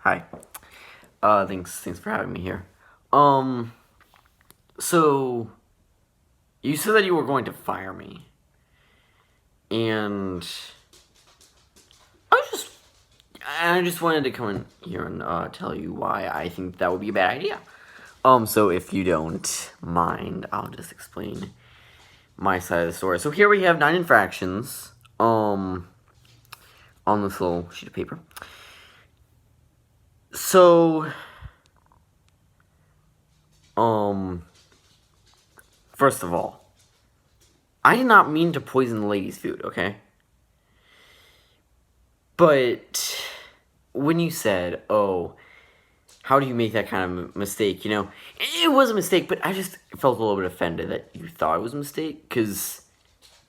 Hi. Thanks for having me here. So you said that you were going to fire me, and I just wanted to come in here and tell you why I think that would be a bad idea. So if you don't mind, I'll just explain my side of the story. So here we have 9 infractions, on this little sheet of paper. So, first of all, I did not mean to poison the lady's food, okay? But when you said, oh, how do you make that kind of mistake, it was a mistake, but I just felt a little bit offended that you thought it was a mistake, because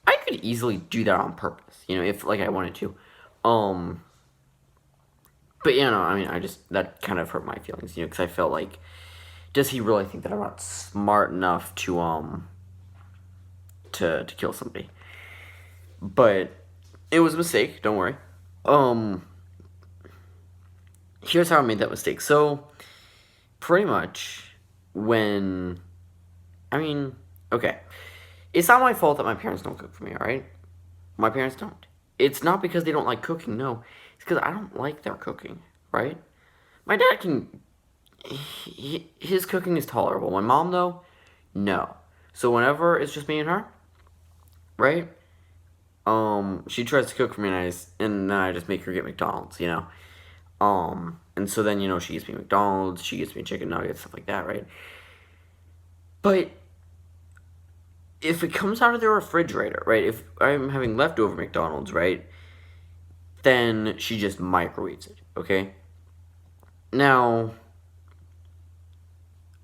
I could easily do that on purpose, if, I wanted to. But, that kind of hurt my feelings, because I felt like, does he really think that I'm not smart enough to kill somebody? But it was a mistake, don't worry. Here's how I made that mistake. So, pretty much, okay. It's not my fault that my parents don't cook for me, alright? My parents don't. It's not because they don't like cooking, no. It's because I don't like their cooking, right? My dad his cooking is tolerable. My mom, though, no. So whenever it's just me and her, right? She tries to cook for me, and then I just make her get McDonald's, and so then, she gets me McDonald's, she gets me chicken nuggets, stuff like that, right? But if it comes out of the refrigerator, right, if I'm having leftover McDonald's, right, then she just microwaves it, okay? Now,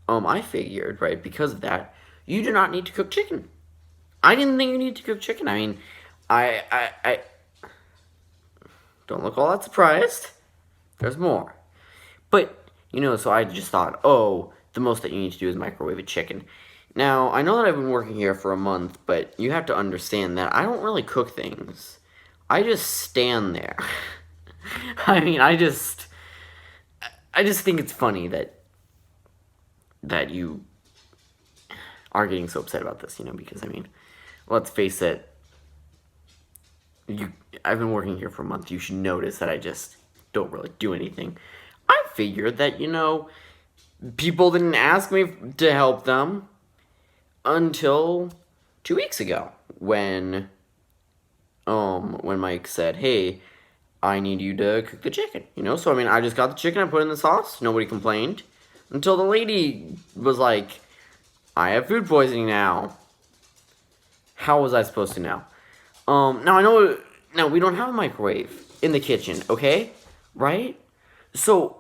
I figured, right, because of that, you do not need to cook chicken. I didn't think you need to cook chicken. I don't look all that surprised. There's more. But, so I just thought, oh, the most that you need to do is microwave a chicken. Now, I know that I've been working here for a month, but you have to understand that I don't really cook things. I just stand there. I just think it's funny that you are getting so upset about this, because, let's face it, I've been working here for a month. You should notice that I just don't really do anything. I figured that, people didn't ask me to help them until 2 weeks ago when Mike said, hey, I need you to cook the chicken, So, I just got the chicken, I put it in the sauce, nobody complained, until the lady was like, I have food poisoning now. How was I supposed to know? Now we don't have a microwave in the kitchen, okay? Right? So,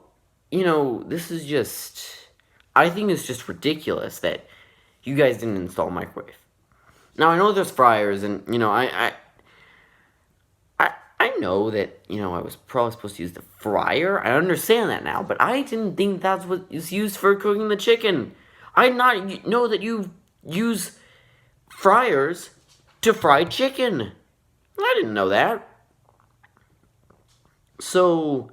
this is just, I think it's just ridiculous that you guys didn't install a microwave. Now, I know there's fryers, and, I know that, I was probably supposed to use the fryer. I understand that now, but I didn't think that's what is used for cooking the chicken. I did not know that you use fryers to fry chicken. I didn't know that. So,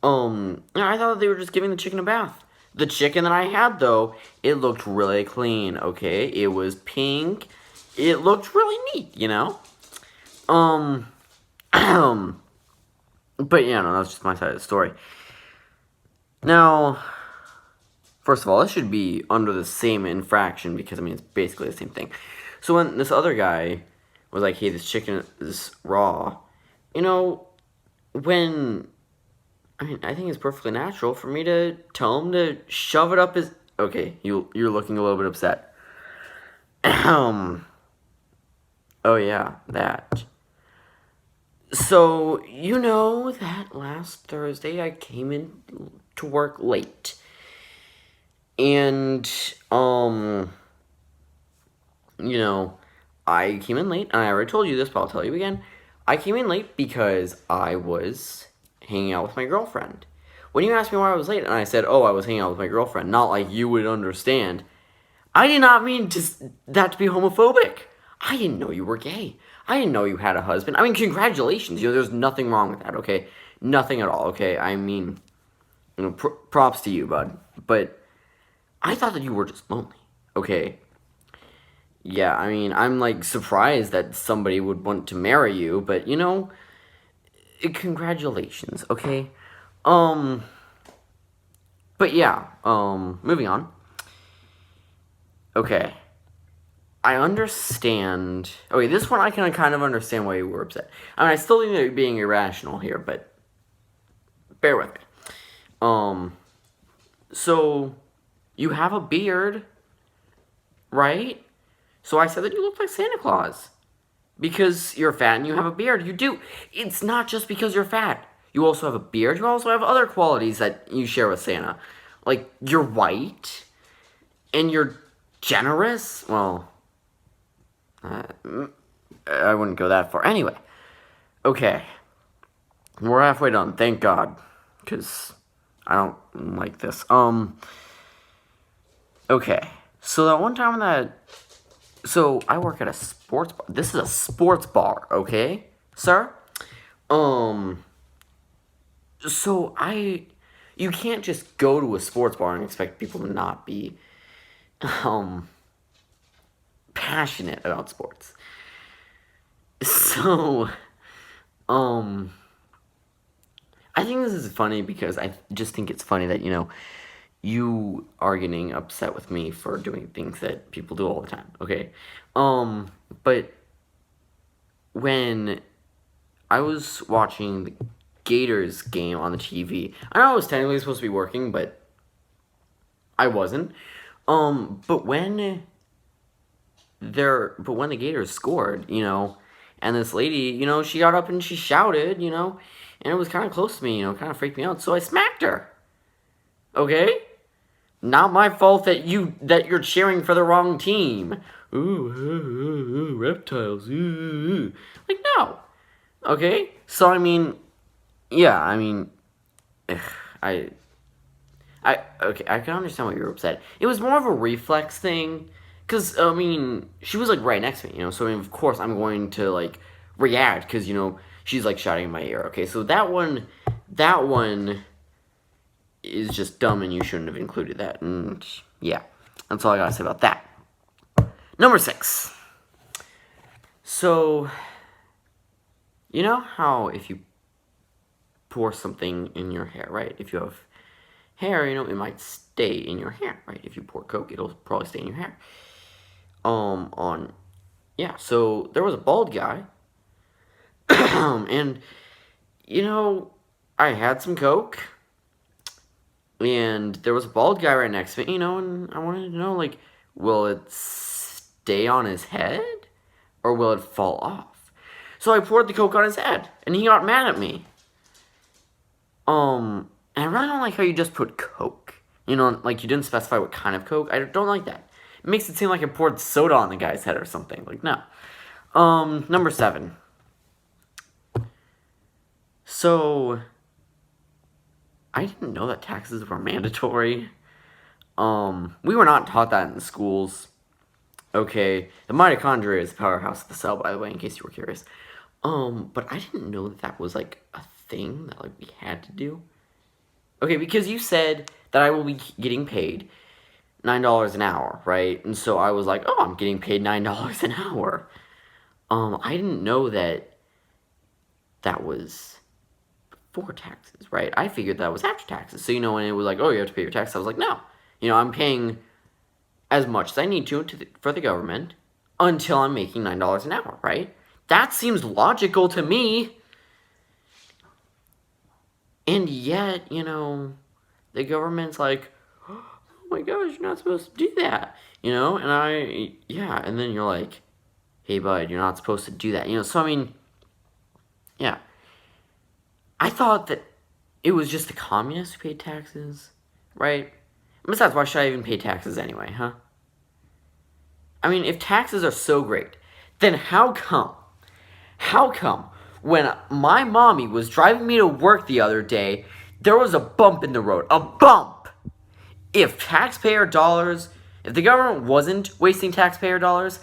I thought they were just giving the chicken a bath. The chicken that I had, though, it looked really clean, okay? It was pink. It looked really neat, But, that's just my side of the story. Now, first of all, this should be under the same infraction because, it's basically the same thing. So when this other guy was like, hey, this chicken is raw, when, I think it's perfectly natural for me to tell him to shove it up his, okay, you're looking a little bit upset. Oh yeah, that. So, that last Thursday I came in to work late. And, I came in late, and I already told you this, but I'll tell you again. I came in late because I was hanging out with my girlfriend. When you asked me why I was late, and I said, oh, I was hanging out with my girlfriend, not like you would understand, I did not mean that to be homophobic. I didn't know you were gay. I didn't know you had a husband. Congratulations. There's nothing wrong with that, okay? Nothing at all, okay? props to you, bud. But I thought that you were just lonely. Okay. Yeah, I mean, I'm like surprised that somebody would want to marry you, but congratulations, okay? Um, but yeah, moving on. Okay. I understand. Okay, this one I can kind of understand why you were upset. I mean, I still think that you're being irrational here, but bear with me. Um, so you have a beard, right? So I said that you look like Santa Claus. Because you're fat and you have a beard. You do. It's not just because you're fat. You also have a beard. You also have other qualities that you share with Santa. Like, you're white. And you're generous. Well, I wouldn't go that far. Anyway. Okay. We're halfway done. Thank God. Because I don't like this. Okay. So that one time that... So, I work at a sports bar. This is a sports bar, okay, sir? So you can't just go to a sports bar and expect people to not be, passionate about sports. So, I think this is funny because I just think it's funny that, you are getting upset with me for doing things that people do all the time, okay? But when I was watching the Gators game on the TV, I know I was technically supposed to be working, but I wasn't. But when the Gators scored, and this lady, she got up and she shouted, and it was kind of close to me, kind of freaked me out, so I smacked her. Okay? Not my fault that you're cheering for the wrong team. Ooh, reptiles. Ooh. Like, no. Okay? So, I mean, yeah, I mean, okay, I can understand why you're upset. It was more of a reflex thing, because, I mean, she was, like, right next to me, so, I mean, of course, I'm going to, like, react, because, she's, like, shouting in my ear, okay? So, that one is just dumb, and you shouldn't have included that, and, yeah, that's all I gotta say about that. Number 6. So, you know how if you pour something in your hair, right? If you have hair, it might stay in your hair, right? If you pour Coke, it'll probably stay in your hair. So there was a bald guy, and, I had some Coke, and there was a bald guy right next to me, and I wanted to know, like, will it stay on his head, or will it fall off? So I poured the Coke on his head, and he got mad at me. And I really don't like how you just put Coke. Like, you didn't specify what kind of Coke. I don't like that. It makes it seem like I poured soda on the guy's head or something. Like, no. Number 7. So, I didn't know that taxes were mandatory. We were not taught that in the schools. Okay, the mitochondria is the powerhouse of the cell, by the way, in case you were curious. But I didn't know that was, like, a thing that, like, we had to do. Okay, because you said that I will be getting paid $9 an hour, right? And so I was like, oh, I'm getting paid $9 an hour. I didn't know that was before taxes, right? I figured that was after taxes. So, when it was like, oh, you have to pay your taxes, I was like, no. I'm paying as much as I need for the government until I'm making $9 an hour, right? That seems logical to me. And yet, the government's like, oh my gosh, you're not supposed to do that. And then you're like, hey, bud, you're not supposed to do that. So I mean, yeah. I thought that it was just the communists who paid taxes, right? Besides, why should I even pay taxes anyway, huh? I mean, if taxes are so great, then how come when my mommy was driving me to work the other day, there was a bump in the road? A bump! If the government wasn't wasting taxpayer dollars,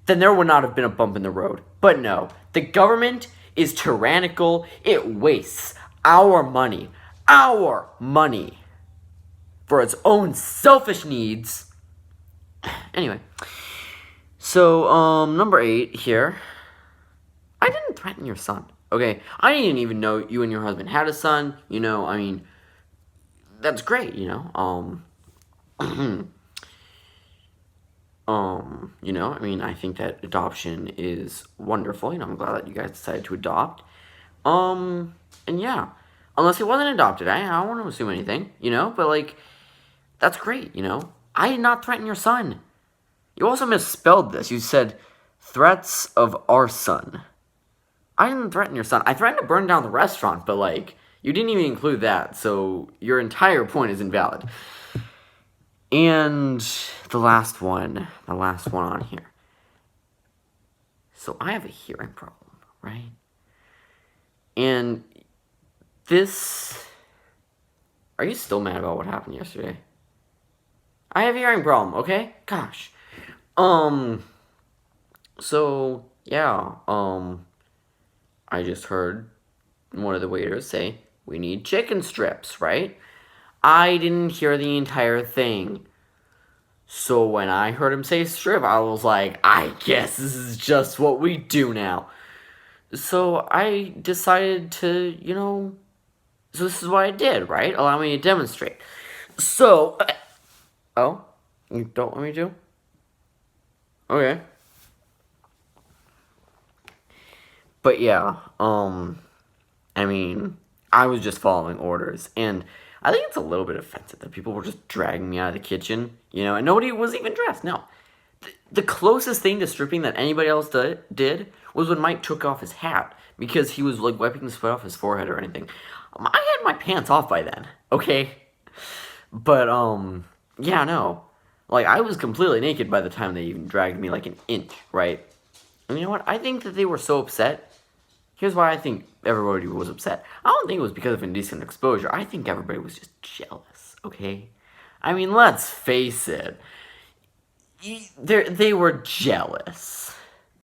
then there would not have been a bump in the road. But no, the government is tyrannical. It wastes our money, our money for its own selfish needs. Anyway, so, number 8 here. I didn't threaten your son, okay? I didn't even know you and your husband had a son, I mean, that's great, I mean, I think that adoption is wonderful, I'm glad that you guys decided to adopt, and yeah, unless he wasn't adopted, I don't want to assume anything, but, like, that's great, I did not threaten your son. You also misspelled this. You said, threats of arson. I didn't threaten your son. I threatened to burn down the restaurant, but, like, you didn't even include that, so your entire point is invalid. And the last one on here. So I have a hearing problem, right? And this... Are you still mad about what happened yesterday? I have a hearing problem, okay? Gosh. So, yeah, I just heard one of the waiters say, we need chicken strips, right? I didn't hear the entire thing. So when I heard him say strip, I was like, I guess this is just what we do now. So I decided to, so this is what I did, right? Allow me to demonstrate. So, oh, you don't want me to? Okay. But yeah, I mean, I was just following orders, and I think it's a little bit offensive that people were just dragging me out of the kitchen, and nobody was even dressed. No. The closest thing to stripping that anybody else did was when Mike took off his hat, because he was, like, wiping the sweat off his forehead or anything. I had my pants off by then, okay? But, yeah, no. Like, I was completely naked by the time they even dragged me, like, an inch, right? And you know what? I think that they were so upset. Here's why I think everybody was upset. I don't think it was because of indecent exposure. I think everybody was just jealous, okay? I mean, let's face it. They were jealous.